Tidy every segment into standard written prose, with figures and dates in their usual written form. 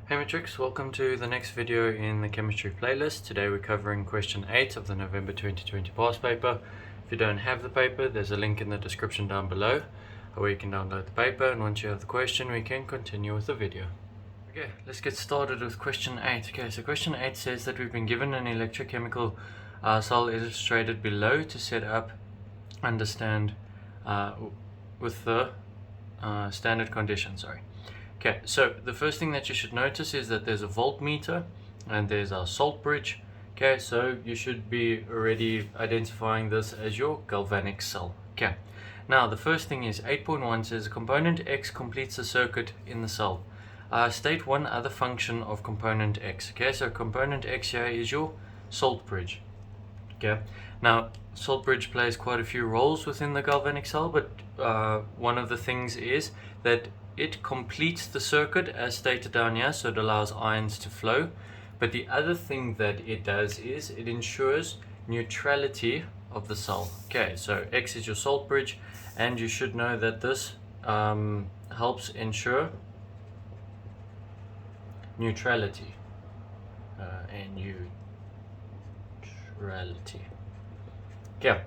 Hey Matrix, welcome to the next video in the chemistry playlist. Today we're covering question 8 of the November 2020 past paper. If you don't have the paper, there's a link in the description down below where you can download the paper, and once you have the question we can continue with the video. Okay, let's get started with question 8. Okay, so question 8 says that we've been given an electrochemical cell illustrated below to set up, understand with the standard conditions. Okay, so the first thing that you should notice is that there's a voltmeter and there's our salt bridge. Okay, so you should be already identifying this as your galvanic cell. Okay, now the first thing is 8.1 says component X completes the circuit in the cell. State one other function of component X. Okay, so component X here is your salt bridge. Okay, now salt bridge plays quite a few roles within the galvanic cell, but one of the things is that it completes the circuit as stated down here, so it allows ions to flow. But the other thing that it does is it ensures neutrality of the cell. Okay, so X is your salt bridge, and you should know that this helps ensure neutrality. Okay,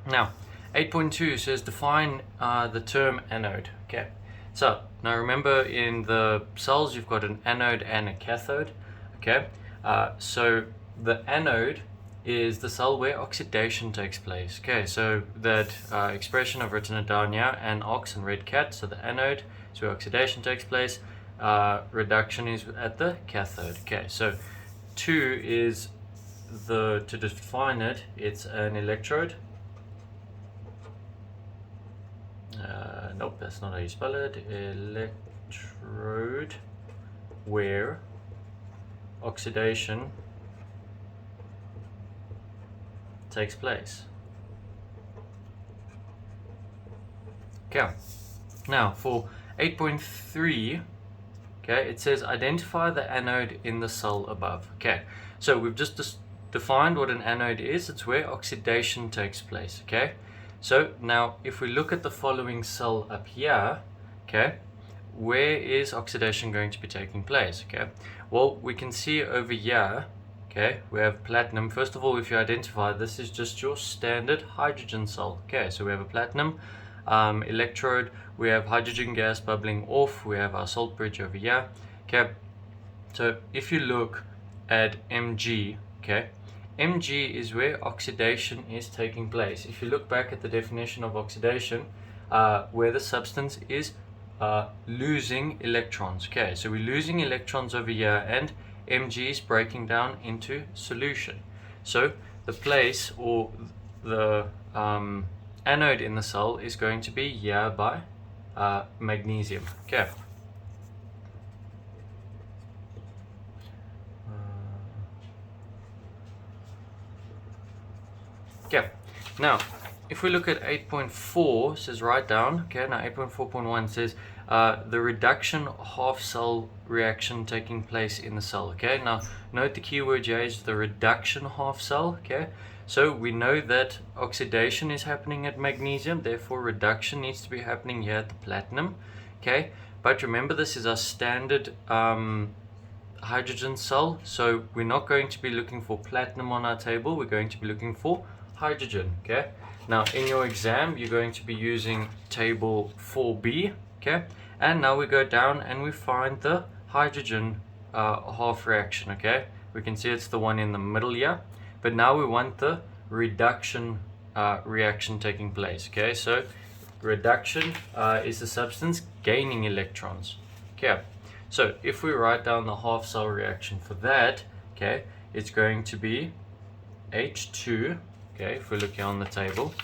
now 8.2 says define the term anode. Okay, so now remember in the cells you've got an anode and a cathode. Okay, so the anode is the cell where oxidation takes place. Okay, so that expression I've written it down here, an ox and red cat. So the anode is where oxidation takes place, reduction is at the cathode. Okay, so 2 is to define it, it's an electrode. Nope, that's not how you spell it. Electrode where oxidation takes place. Okay, now for 8.3, okay, it says identify the anode in the cell above. Okay, so we've just defined what an anode is. It's where oxidation takes place. Okay, so now if we look at the following cell up here, okay, where is oxidation going to be taking place? Okay, well, we can see over here, okay, we have platinum. First of all, if you identify, this is just your standard hydrogen cell. Okay, so we have a platinum electrode, we have hydrogen gas bubbling off, we have our salt bridge over here. Okay, so if you look at Mg, okay, Mg is where oxidation is taking place. If you look back at the definition of oxidation, where the substance is losing electrons. Okay, so we're losing electrons over here, and Mg is breaking down into solution. So the place or the anode in the cell is going to be here by magnesium. Okay. Okay, now if we look at 8.4, says write down. Okay, now 8.4.1 says the reduction half cell reaction taking place in the cell. Okay, now note the keyword here is the reduction half cell. Okay, so we know that oxidation is happening at magnesium, therefore reduction needs to be happening here at the platinum. Okay, but remember this is our standard hydrogen cell, so we're not going to be looking for platinum on our table, we're going to be looking for hydrogen. Okay, now in your exam you're going to be using table 4b. Okay, and now we go down and we find the hydrogen half reaction. Okay, we can see it's the one in the middle here, but now we want the reduction reaction taking place. Okay, so reduction is the substance gaining electrons. Okay, so if we write down the half cell reaction for that, okay, it's going to be H2. Okay, if we look here on the table,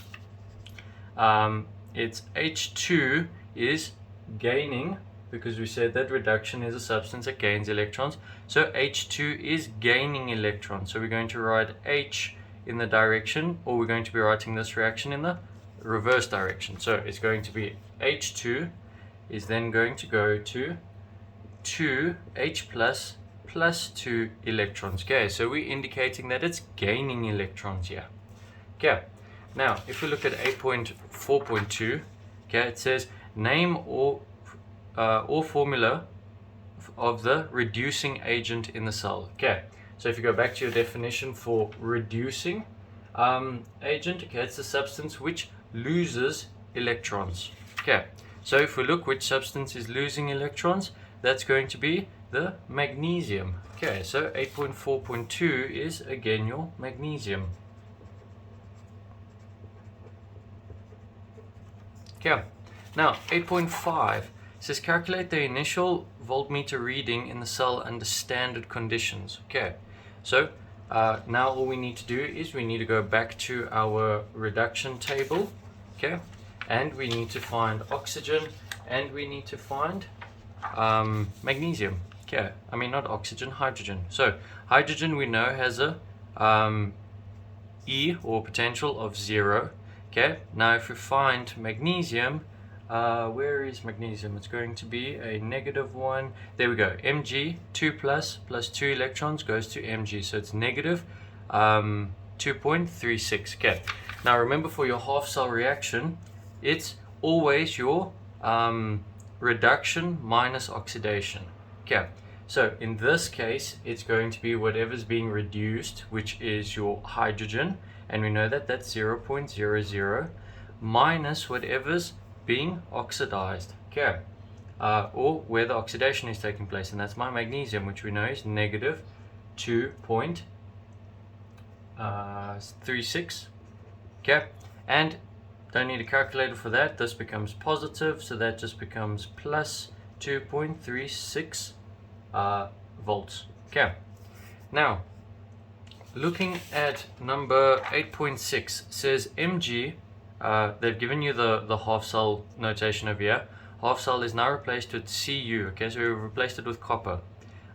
it's H2 is gaining, because we said that reduction is a substance that gains electrons. So H2 is gaining electrons. So we're going to write H in the direction, or we're going to be writing this reaction in the reverse direction. So it's going to be H2 is then going to go to 2H plus 2 electrons. Okay, so we're indicating that it's gaining electrons here. Okay, now if we look at 8.4.2, okay, it says name or formula of the reducing agent in the cell. Okay, so if you go back to your definition for reducing agent, okay, it's a substance which loses electrons. Okay, so if we look which substance is losing electrons, that's going to be the magnesium. Okay, so 8.4.2 is again your magnesium. Okay, now 8.5 says calculate the initial voltmeter reading in the cell under standard conditions. Okay, so now all we need to do is we need to go back to our reduction table, okay, and we need to find oxygen and we need to find magnesium. Okay, I mean not oxygen, hydrogen. So hydrogen we know has a E or potential of 0. Okay, now if we find magnesium, where is magnesium? It's going to be a -1. There we go. Mg 2 plus 2 electrons goes to Mg, so it's negative 2.36. Okay, now remember for your half cell reaction, it's always your reduction minus oxidation. Okay, so in this case it's going to be whatever's being reduced, which is your hydrogen, and we know that that's 0.00 minus whatever's being oxidized, okay, or where the oxidation is taking place, and that's my magnesium, which we know is negative 2.36. Okay, and don't need a calculator for that. This becomes positive, so that just becomes plus 2.36 volts. Okay, now looking at number 8.6 says Mg, they've given you the half cell notation over here. Half cell is now replaced with Cu, okay, so we've replaced it with copper.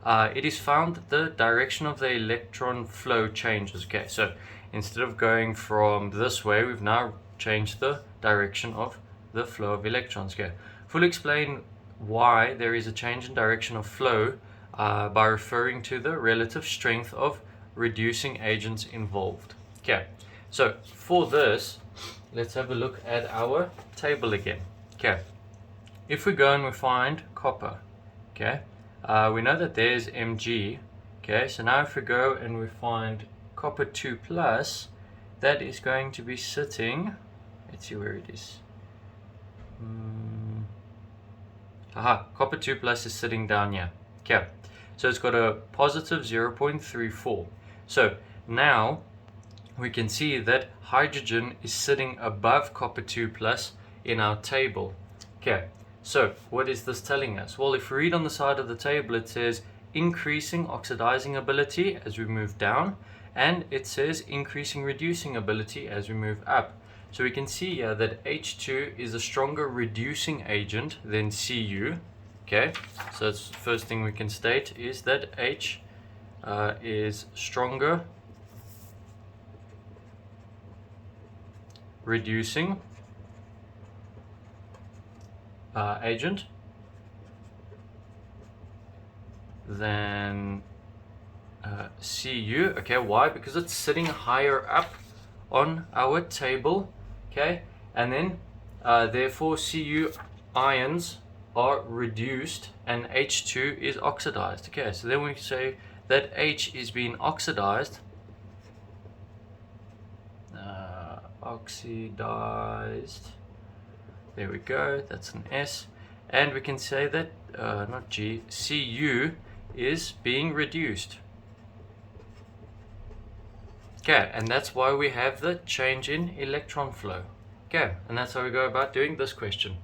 It is found that the direction of the electron flow changes. Okay, so instead of going from this way, we've now changed the direction of the flow of electrons. Okay, we'll explain why there is a change in direction of flow by referring to the relative strength of reducing agents involved. Okay, so for this, let's have a look at our table again. Okay, if we go and we find copper, okay, we know that there's Mg. Okay, so now if we go and we find copper 2 plus, that is going to be sitting, let's see where it is. Copper 2 plus is sitting down here. Okay, so it's got a positive 0.34. So now we can see that hydrogen is sitting above copper 2 plus in our table. Okay, so what is this telling us? Well, if we read on the side of the table, it says increasing oxidizing ability as we move down, and it says increasing reducing ability as we move up. So we can see here that H2 is a stronger reducing agent than Cu. Okay, so that's the first thing we can state, is that H is stronger reducing agent than Cu. Okay, why? Because it's sitting higher up on our table. Okay, and then therefore Cu ions are reduced and H2 is oxidized. Okay, so then we say that H is being oxidized. Oxidized. There we go, that's an S. And we can say that, not G, Cu is being reduced. Okay, and that's why we have the change in electron flow. Okay, and that's how we go about doing this question.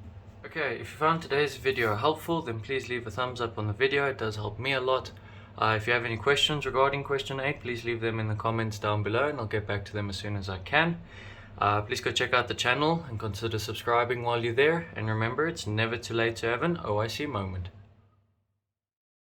Okay, if you found today's video helpful, then please leave a thumbs up on the video. It does help me a lot. If you have any questions regarding question 8, please leave them in the comments down below and I'll get back to them as soon as I can. Please go check out the channel and consider subscribing while you're there. And remember, it's never too late to have an OIC moment.